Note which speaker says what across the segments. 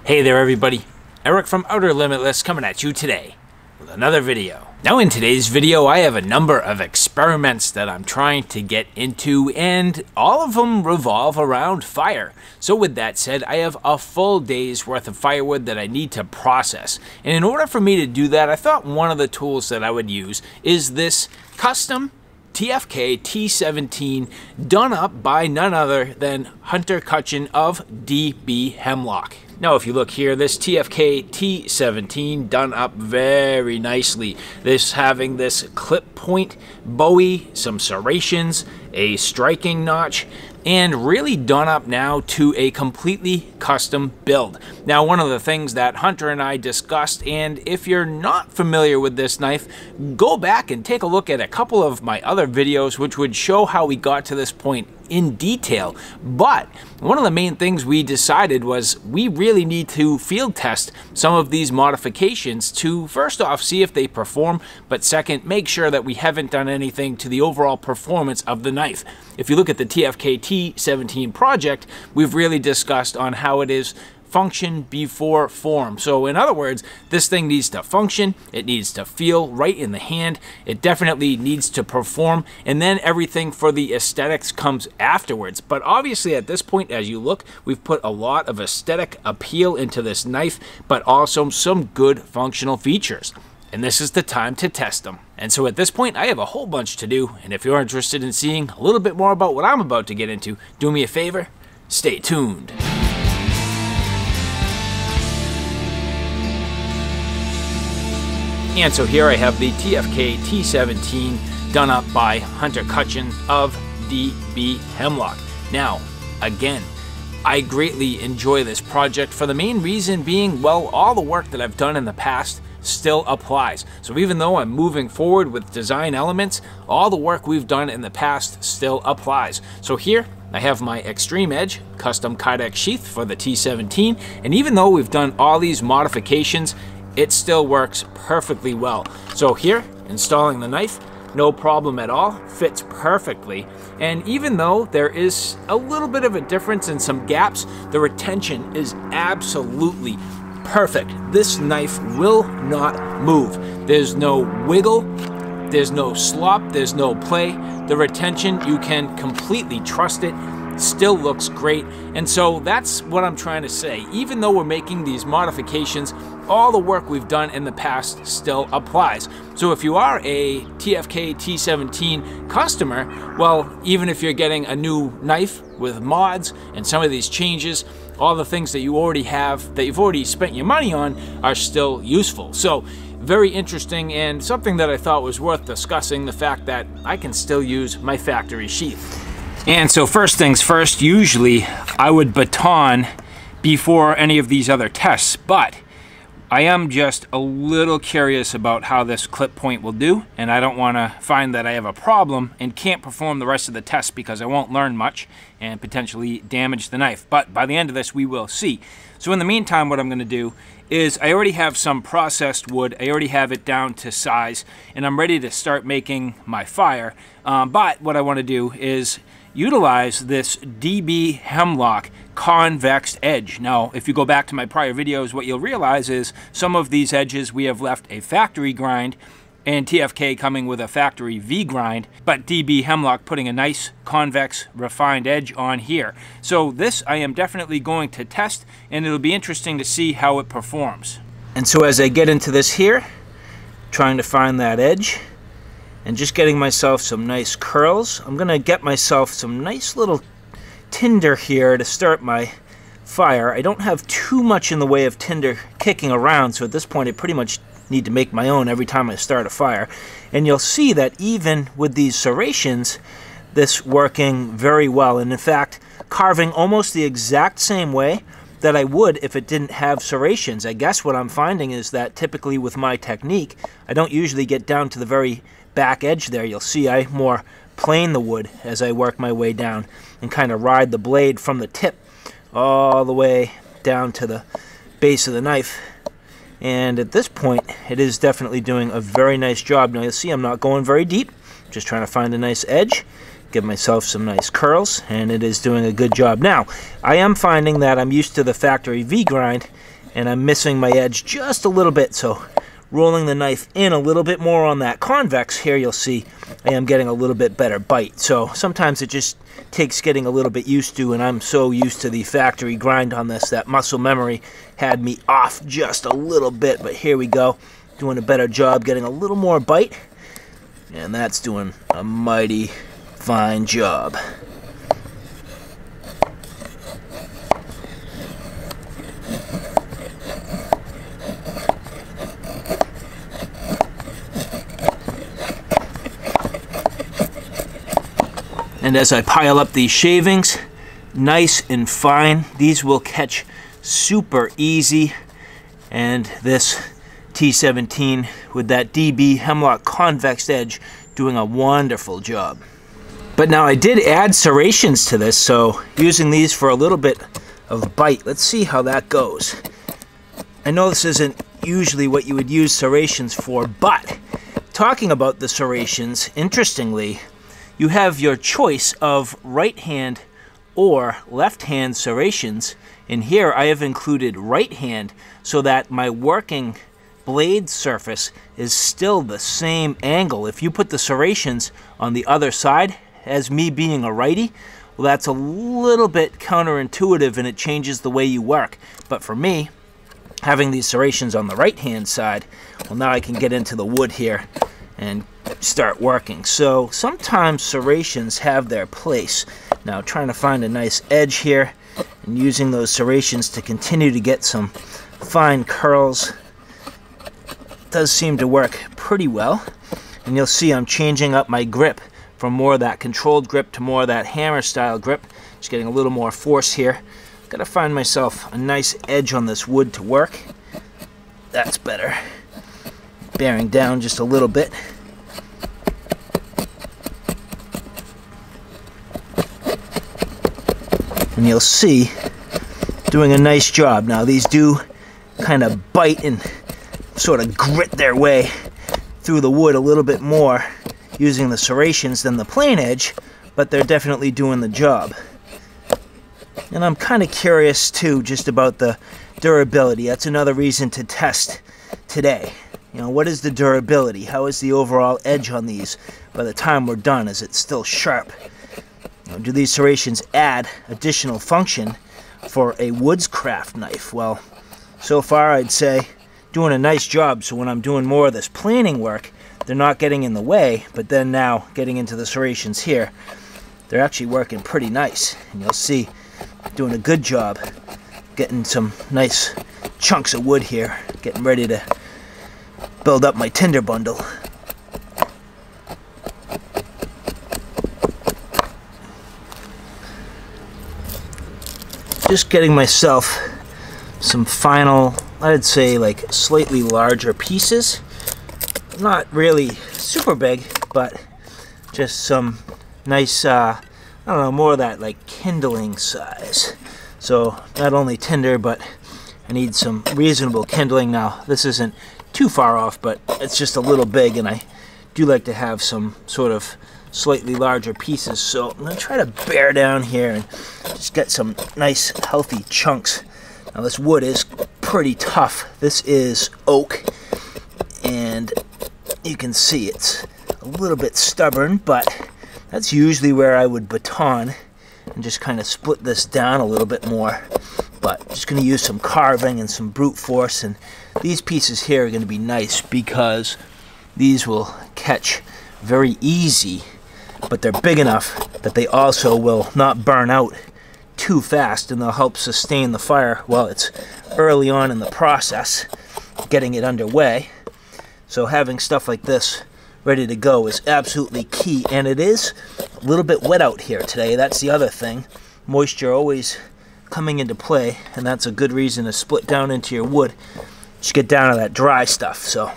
Speaker 1: Hey there everybody, Eric from Outer Limitless coming at you today with another video. Now in today's video I have a number of experiments that I'm trying to get into, and all of them revolve around fire. So with that said, I have a full day's worth of firewood that I need to process. And in order for me to do that, I thought one of the tools that I would use is this custom TFK T17 done up by none other than Cutchin of D.B. Hemlock. Now if you look here, this TFK T17 done up very nicely. This having this clip point bowie, some serrations, a striking notch, and really done up now to a completely custom build. Now one of the things that Hunter and I discussed, and if you're not familiar with this knife, go back and take a look at a couple of my other videos which would show how we got to this point in detail. But one of the main things we decided was we really need to field test some of these modifications to first off see if they perform, but second make sure that we haven't done anything to the overall performance of the knife. If you look at the TFK T17 project, we've really discussed on how it is function before form. So in other words, this thing needs to function, it needs to feel right in the hand, it definitely needs to perform, and then everything for the aesthetics comes afterwards. But obviously at this point, as you look, we've put a lot of aesthetic appeal into this knife, but also some good functional features. And this is the time to test them. And so at this point, I have a whole bunch to do, and if you're interested in seeing a little bit more about what I'm about to get into, do me a favor, stay tuned. And so here I have the TFK T17 done up by Cutchin of D.B. Hemlock. Now, again, I greatly enjoy this project for the main reason being, well, all the work that I've done in the past still applies. So even though I'm moving forward with design elements, all the work we've done in the past still applies. So here I have my Extreme Edge custom Kydex sheath for the T17, and even though we've done all these modifications, it still works perfectly well. So here, installing the knife, no problem at all, fits perfectly. And even though there is a little bit of a difference in some gaps, the retention is absolutely perfect. This knife will not move. There's no wiggle, there's no slop, there's no play. The retention, you can completely trust it. Still looks great. And so that's what I'm trying to say. Even though we're making these modifications, all the work we've done in the past still applies. So if you are a TFK T17 customer, well, even if you're getting a new knife with mods and some of these changes, all the things that you already have, that you've already spent your money on, are still useful. So very interesting, and something that I thought was worth discussing, the fact that I can still use my factory sheath. And so first things first, usually I would baton before any of these other tests, but I am just a little curious about how this clip point will do, and I don't want to find that I have a problem and can't perform the rest of the test because I won't learn much and potentially damage the knife. But by the end of this, we will see. So in the meantime, what I'm going to do is I already have some processed wood. I already have it down to size, and I'm ready to start making my fire. But what I want to do is utilize this D.B. Hemlock convex edge. Now, if you go back to my prior videos, what you'll realize is some of these edges we have left a factory grind, and TFK coming with a factory V grind, but D.B. Hemlock putting a nice convex refined edge on here. So this I am definitely going to test, and it'll be interesting to see how it performs. And so as I get into this here, trying to find that edge, and just getting myself some nice curls. I'm gonna get myself some nice little tinder here to start my fire. I don't have too much in the way of tinder kicking around, so at this point I pretty much need to make my own every time I start a fire. And you'll see that even with these serrations, this working very well, and in fact carving almost the exact same way that I would if it didn't have serrations. I guess what I'm finding is that typically with my technique, I don't usually get down to the very back edge there. You'll see I more plane the wood as I work my way down and kind of ride the blade from the tip all the way down to the base of the knife. And at this point, it is definitely doing a very nice job. Now you'll see I'm not going very deep, just trying to find a nice edge, give myself some nice curls, and it is doing a good job. Now, I am finding that I'm used to the factory V-grind, and I'm missing my edge just a little bit, so rolling the knife in a little bit more on that convex here, you'll see I am getting a little bit better bite. So sometimes it just takes getting a little bit used to, and I'm so used to the factory grind on this that muscle memory had me off just a little bit, but here we go, doing a better job, getting a little more bite, and that's doing a mighty fine job. And as I pile up these shavings, nice and fine, these will catch super easy. And this T17 with that DB Hemlock convex edge doing a wonderful job. But now I did add serrations to this, so using these for a little bit of bite. Let's see how that goes. I know this isn't usually what you would use serrations for, but talking about the serrations, interestingly, you have your choice of right hand or left hand serrations. And here I have included right hand so that my working blade surface is still the same angle. If you put the serrations on the other side, as me being a righty, well, that's a little bit counterintuitive and it changes the way you work. But for me, having these serrations on the right hand side, well, now I can get into the wood here and start working. So sometimes serrations have their place. Now trying to find a nice edge here and using those serrations to continue to get some fine curls does seem to work pretty well. And you'll see I'm changing up my grip from more of that controlled grip to more of that hammer style grip. Just getting a little more force here. Gotta find myself a nice edge on this wood to work. That's better. Bearing down just a little bit. And you'll see, doing a nice job. Now these do kind of bite and sort of grit their way through the wood a little bit more using the serrations than the plain edge, but they're definitely doing the job. And I'm kind of curious too just about the durability. That's another reason to test today. You know, what is the durability? How is the overall edge on these by the time we're done? Is it still sharp? You know, do these serrations add additional function for a woodscraft knife? Well, so far I'd say doing a nice job. So when I'm doing more of this planing work, they're not getting in the way, but then now getting into the serrations here, they're actually working pretty nice. And you'll see, doing a good job getting some nice chunks of wood here, getting ready to build up my tinder bundle. Just getting myself some final, I'd say like slightly larger pieces. Not really super big, but just some nice, I don't know, more of that like kindling size. So not only tinder, but I need some reasonable kindling. Now this isn't too far off, but it's just a little big, and I do like to have some sort of slightly larger pieces. So I'm going to try to bear down here and just get some nice healthy chunks. Now this wood is pretty tough. This is oak, and you can see it's a little bit stubborn, but that's usually where I would baton and just kind of split this down a little bit more. But just going to use some carving and some brute force, and these pieces here are going to be nice because these will catch very easy, but they're big enough that they also will not burn out too fast, and they'll help sustain the fire while it's early on in the process, getting it underway. So having stuff like this ready to go is absolutely key, and it is a little bit wet out here today. That's the other thing. Moisture always coming into play, and that's a good reason to split down into your wood. Just get down to that dry stuff. So,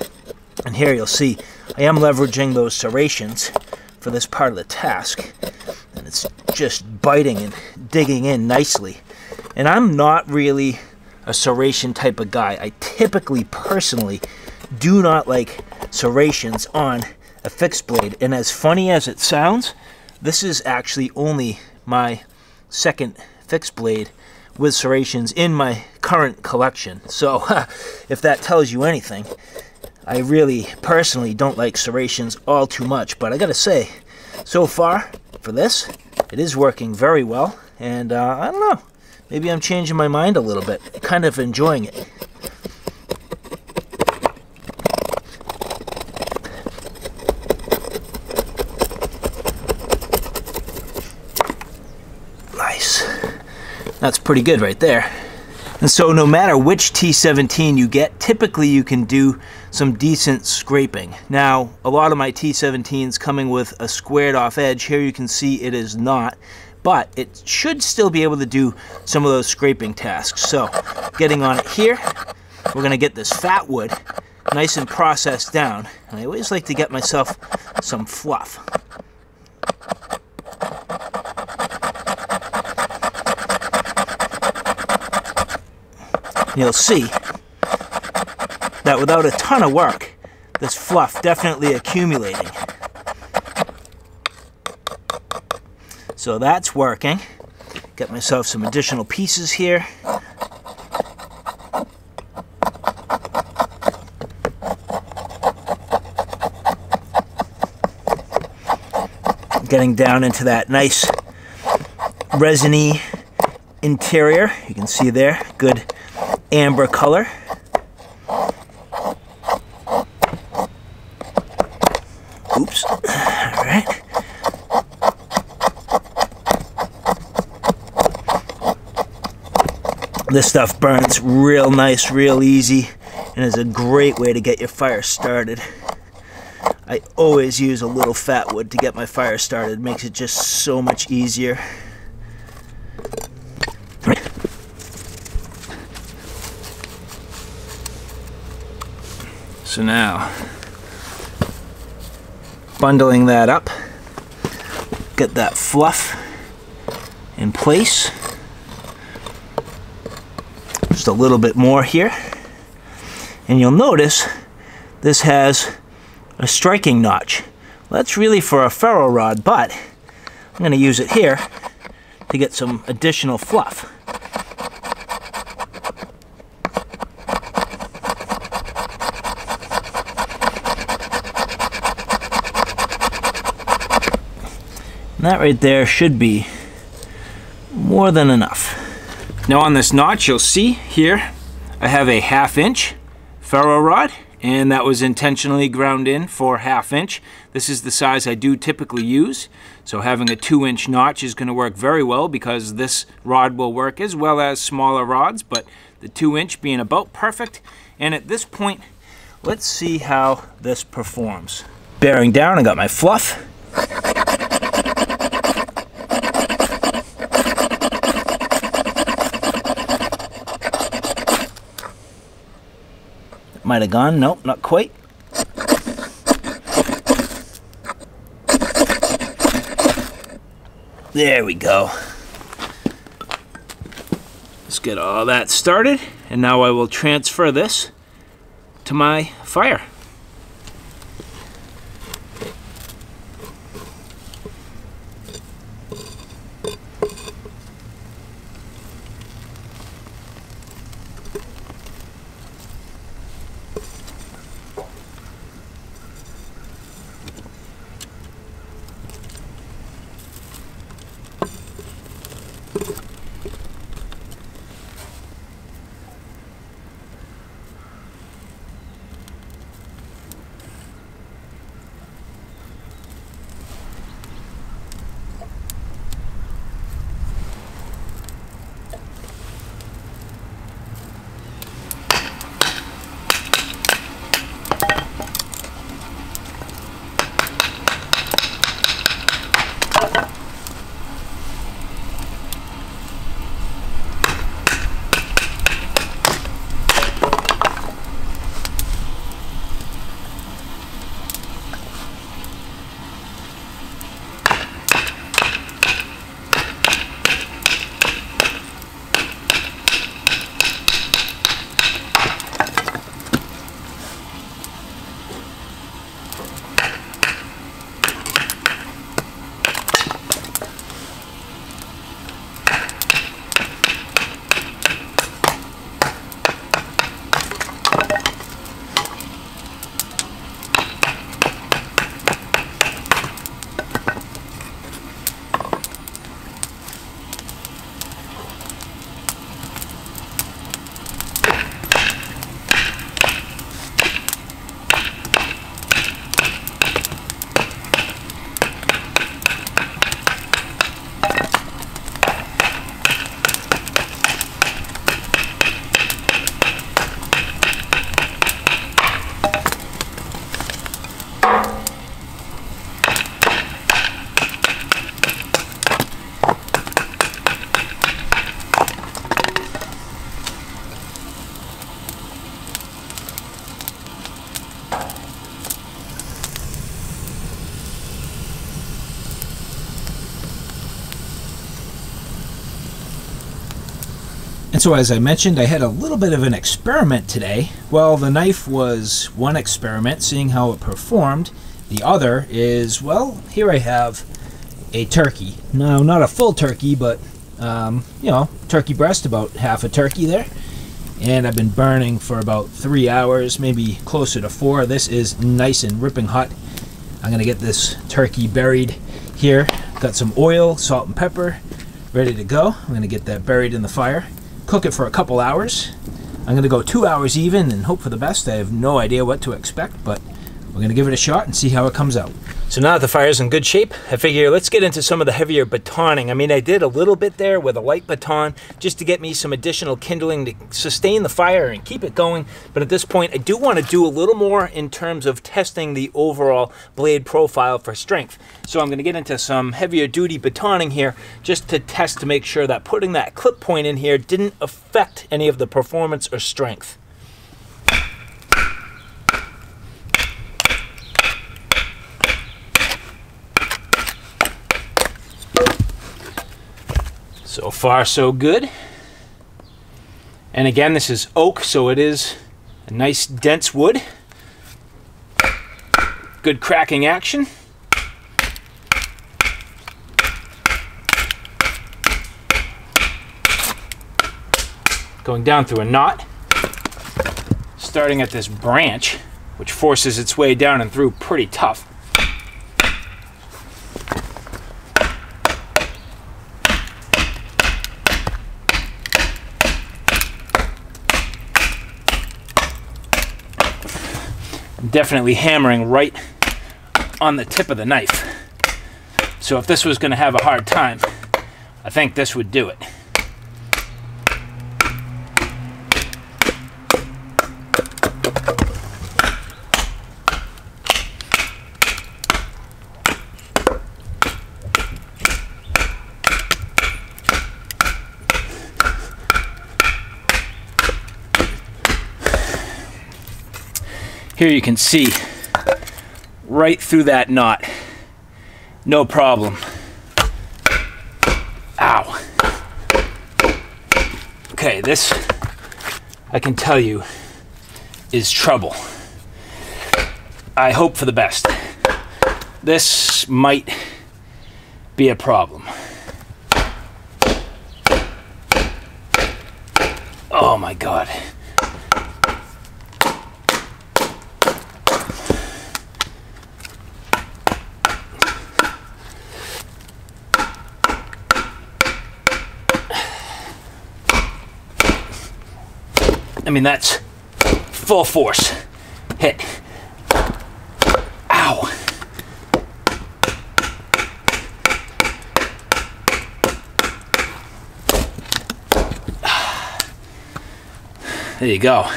Speaker 1: and here you'll see I am leveraging those serrations for this part of the task, and it's just biting and digging in nicely. And I'm not really a serration type of guy. I typically, personally, do not like serrations on a fixed blade, and as funny as it sounds, This is actually only my second fixed blade with serrations in my current collection. So if that tells you anything, I really personally don't like serrations all too much, but I gotta say, so far for this, it is working very well, and I don't know, maybe I'm changing my mind a little bit, kind of enjoying it. Nice. That's pretty good right there. And so no matter which T17 you get, typically you can do some decent scraping. Now, a lot of my T17s coming with a squared off edge. Here you can see it is not, but it should still be able to do some of those scraping tasks. So getting on it here, we're gonna get this fat wood nice and processed down. And I always like to get myself some fluff. You'll see that without a ton of work, this fluff definitely accumulating. So that's working. Get myself some additional pieces here. Getting down into that nice resiny interior. You can see there, good amber color. Oops. All right. This stuff burns real nice, real easy, and is a great way to get your fire started. I always use a little fat wood to get my fire started. It makes it just so much easier. So now, bundling that up, get that fluff in place. Just a little bit more here. And you'll notice this has a striking notch. Well, that's really for a ferro rod, but I'm going to use it here to get some additional fluff. And that right there should be more than enough. Now on this notch, you'll see here, I have a 1/2 inch ferro rod, and that was intentionally ground in for 1/2 inch. This is the size I do typically use. So having a 2-inch notch is going to work very well because this rod will work as well as smaller rods, but the 2-inch being about perfect. And at this point, let's see how this performs. Bearing down, I got my fluff. Might have gone. Nope, not quite. There we go. Let's get all that started, and now I will transfer this to my fire.
Speaker 2: And so as I mentioned, I had a little bit of an experiment today. Well, the knife was one experiment, seeing how it performed. The other is, well, here I have a turkey. No, not a full turkey, but, you know, turkey breast, about half a turkey there. And I've been burning for about 3 hours, maybe closer to 4. This is nice and ripping hot. I'm going to get this turkey buried here. Got some oil, salt and pepper, ready to go. I'm going to get that buried in the fire. Cook it for a couple hours. I'm going to go 2 hours even and hope for the best. I have no idea what to expect, but we're going to give it a shot and see how it comes out. So now that the fire's in good shape, I figure let's get into some of the heavier batoning. I mean, I did a little bit there with a light baton just to get me some additional kindling to sustain the fire and keep it going. But at this point, I do want to do a little more in terms of testing the overall blade profile for strength. So I'm going to get into some heavier duty batoning here just to test to make sure that putting that clip point in here didn't affect any of the performance or strength. So far, so good. And again, this is oak, so it is a nice dense wood. Good cracking action. Going down through a knot, starting at this branch, which forces its way down and through pretty tough. Definitely hammering right on the tip of the knife. So if this was going to have a hard time, I think this would do it. Here you can see right through that knot, no problem. Ow. Okay, this, I can tell you, is trouble. I hope for the best. This might be a problem. Oh my God. I mean, that's full force hit. Ow. There you go.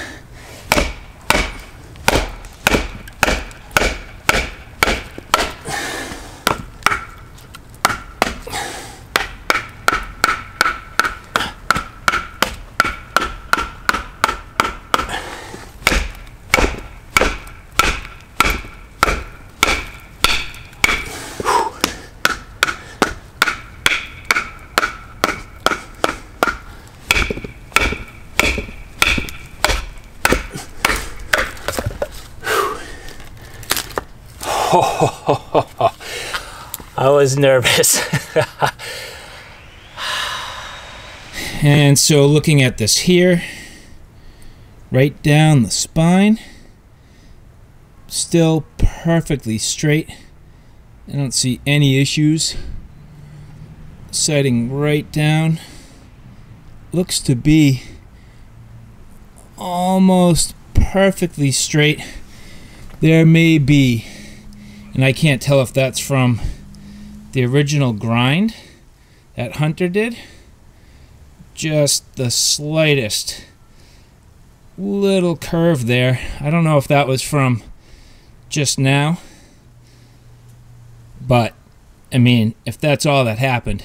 Speaker 2: I was nervous. And so looking at this here, right down the spine, still perfectly straight. I don't see any issues. Sighting right down, looks to be almost perfectly straight. There may be, and I can't tell if that's from the original grind that Hunter did, just the slightest little curve there. I don't know if that was from just now, but I mean, if that's all that happened,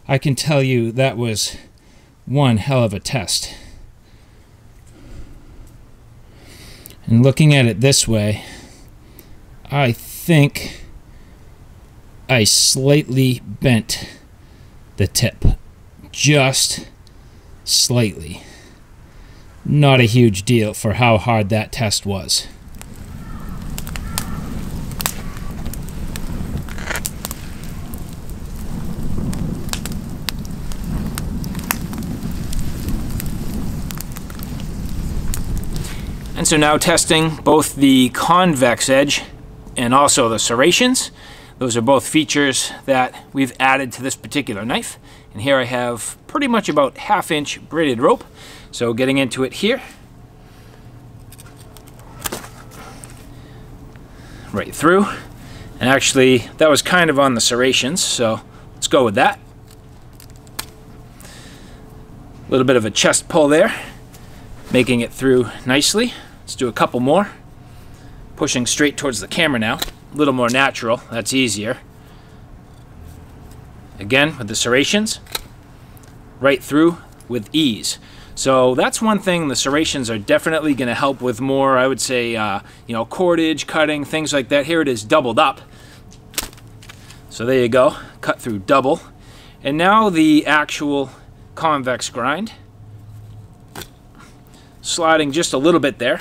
Speaker 2: I can tell you that was one hell of a test. And looking at it this way, I think I slightly bent the tip, just slightly. Not a huge deal for how hard that test was.
Speaker 1: And so now testing both the convex edge and also the serrations. Those are both features that we've added to this particular knife. And here I have pretty much about 1/2 inch braided rope. So getting into it here. Right through. And actually that was kind of on the serrations, so let's go with that. A little bit of a chest pull there, making it through nicely. Let's do a couple more. Pushing straight towards the camera now. A little more natural, that's easier. Again, with the serrations, right through with ease. So that's one thing, the serrations are definitely going to help with more, I would say, you know, cordage, cutting, things like that. Here it is doubled up. So there you go, cut through double. And now the actual convex grind. Sliding just a little bit there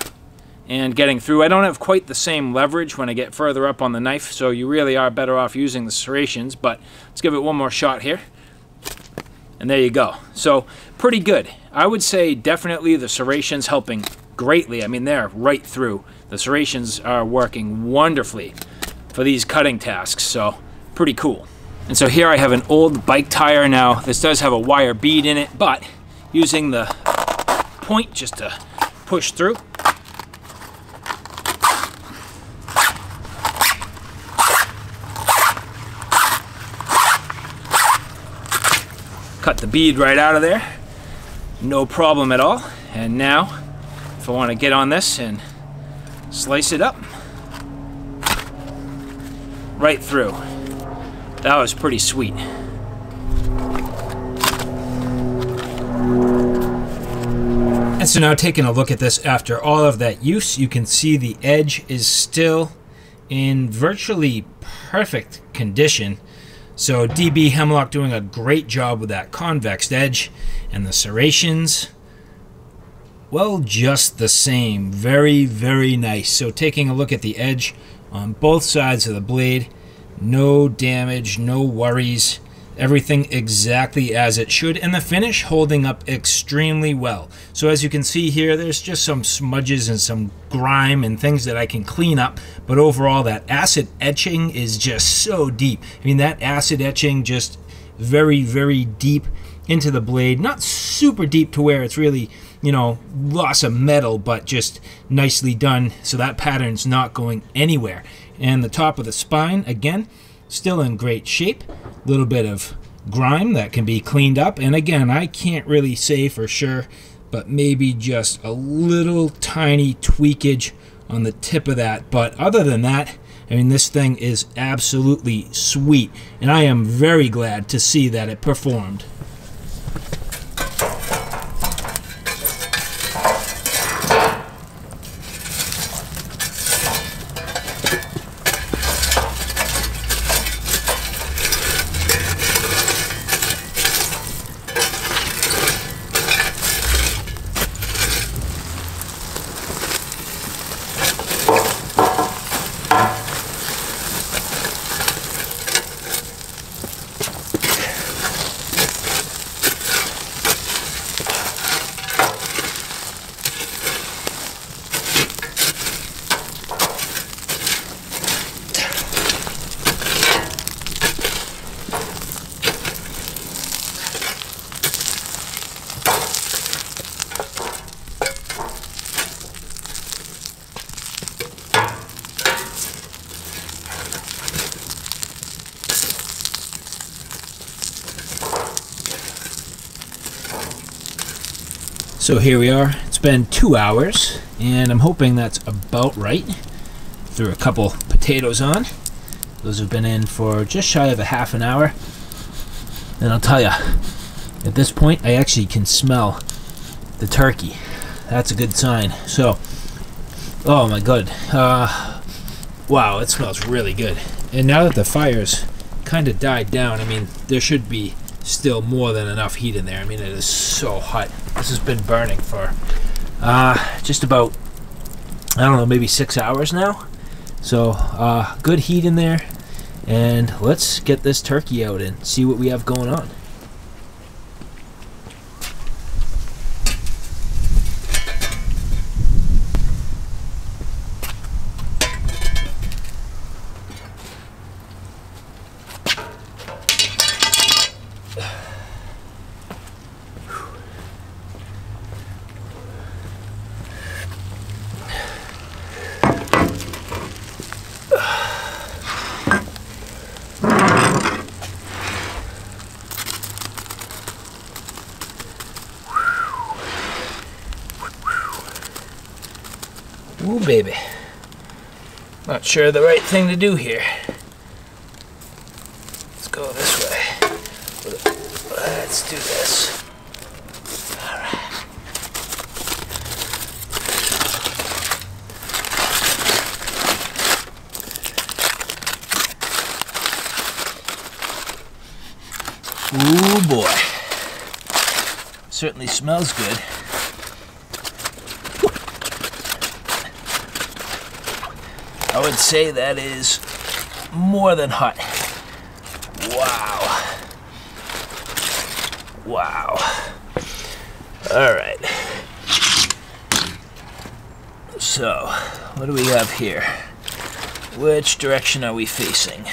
Speaker 1: and getting through. I don't have quite the same leverage when I get further up on the knife, so you really are better off using the serrations, but let's give it one more shot here. And there you go. So pretty good. I would say definitely the serrations helping greatly. I mean, they're right through. The serrations are working wonderfully for these cutting tasks, so pretty cool. And so here I have an old bike tire. Now this does have a wire bead in it, but using the point just to push through. Cut the bead right out of there, no problem at all. And now, if I want to get on this and slice it up, right through. That was pretty sweet.
Speaker 2: And so now taking a look at this after all of that use, you can see the edge is still in virtually perfect condition. So DB Hemlock doing a great job with that convex edge, and the serrations, well, just the same. Very, very nice. So taking a look at the edge on both sides of the blade, no damage, no worries. Everything exactly as it should, and the finish holding up extremely well. So as you can see here, there's just some smudges and some grime and things that I can clean up, but overall that acid etching is just so deep. I mean, that acid etching just very, very deep into the blade. Not super deep to where it's really, you know, loss of metal, but just nicely done, so that pattern's not going anywhere. And the top of the spine, again, still in great shape. A little bit of grime that can be cleaned up, and again, I can't really say for sure, but maybe just a little tiny tweakage on the tip of that. But other than that, I mean, this thing is absolutely sweet, and I am very glad to see that it performed. So here we are. It's been 2 hours, and I'm hoping that's about right. Threw a couple potatoes on. Those have been in for just shy of a half an hour. And I'll tell you, at this point, I actually can smell the turkey. That's a good sign. So, oh my god. Wow, it smells really good. And now that the fire's kind of died down, I mean, there should be still more than enough heat in there. I mean, it is so hot. This has been burning for just about, I don't know, maybe 6 hours now. So good heat in there, and let's get this turkey out and see what we have going on. Ooh, baby. Not sure the right thing to do here. Let's go this way. Let's do this. All right. Ooh, boy. Certainly smells good. I would say that is more than hot. Wow. Wow. All right. So, what do we have here? Which direction are we facing?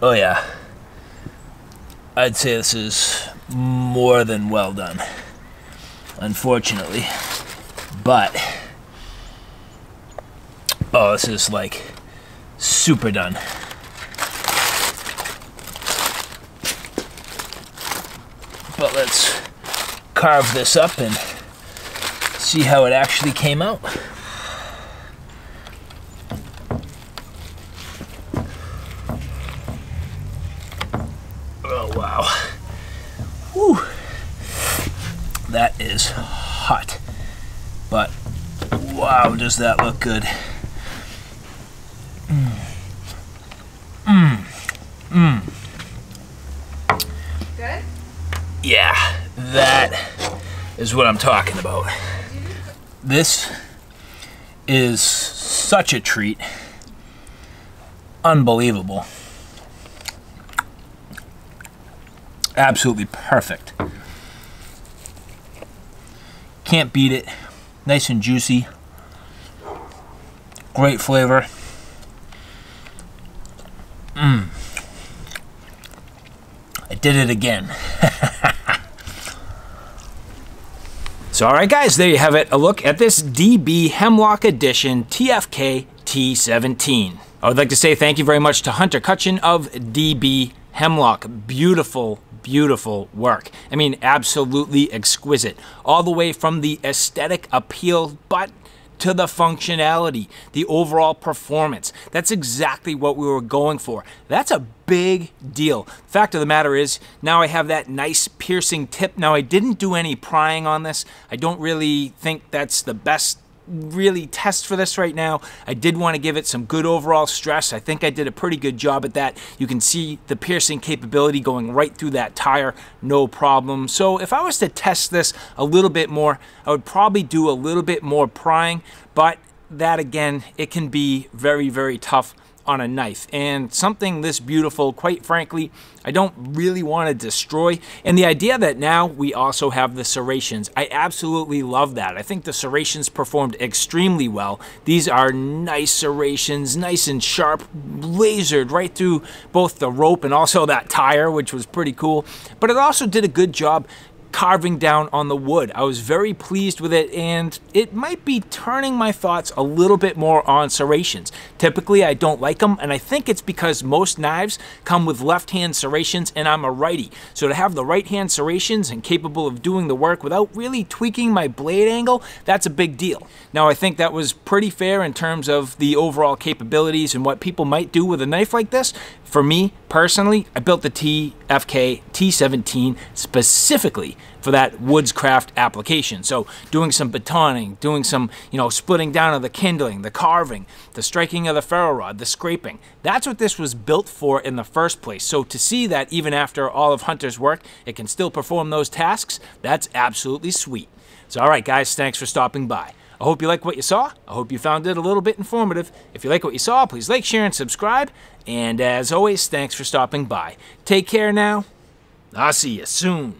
Speaker 2: Oh yeah. I'd say this is more than well done, unfortunately. But, oh, this is like super done. But let's carve this up and see how it actually came out. Oh, wow. Whew. That is hot. But, wow, does that look good.
Speaker 3: Good?
Speaker 2: Yeah, that is what I'm talking about. This is such a treat. Unbelievable. Absolutely perfect. Can't beat it. Nice and juicy. Great flavor. I did it again. So alright guys, there you have it. A look at this DB Hemlock Edition TFK T17. I would like to say thank you very much to Hunter Cutchin of DB Hemlock. Beautiful, beautiful work. I mean, absolutely exquisite. All the way from the aesthetic appeal, but to the functionality, the overall performance. That's exactly what we were going for. That's a big deal. Fact of the matter is, now I have that nice piercing tip. Now, I didn't do any prying on this. I don't really think that's the best really test for this right now. I did want to give it some good overall stress. I think I did a pretty good job at that. You can see the piercing capability going right through that tire, no problem. So if I was to test this a little bit more, I would probably do a little bit more prying, but that again, it can be very, very tough on a knife. And something this beautiful, quite frankly, I don't really want to destroy. And the idea that now we also have the serrations, I absolutely love that. I think the serrations performed extremely well. These are nice serrations, nice and sharp, lasered right through both the rope and also that tire, which was pretty cool. But it also did a good job carving down on the wood. I was very pleased with it, and it might be turning my thoughts a little bit more on serrations. Typically, I don't like them, and I think it's because most knives come with left-hand serrations, and I'm a righty. So to have the right-hand serrations and capable of doing the work without really tweaking my blade angle, that's a big deal. Now, I think that was pretty fair in terms of the overall capabilities and what people might do with a knife like this. For me, personally, I built the TFK
Speaker 1: T17 specifically for that woodscraft application. So doing some batoning, doing some, splitting down of the kindling, the carving, the striking of the ferro rod, the scraping. That's what this was built for in the first place. So to see that even after all of Hunter's work, it can still perform those tasks, that's absolutely sweet. So all right, guys, thanks for stopping by. I hope you like what you saw. I hope you found it a little bit informative. If you like what you saw, please like, share, and subscribe. And as always, thanks for stopping by. Take care now. I'll see you soon.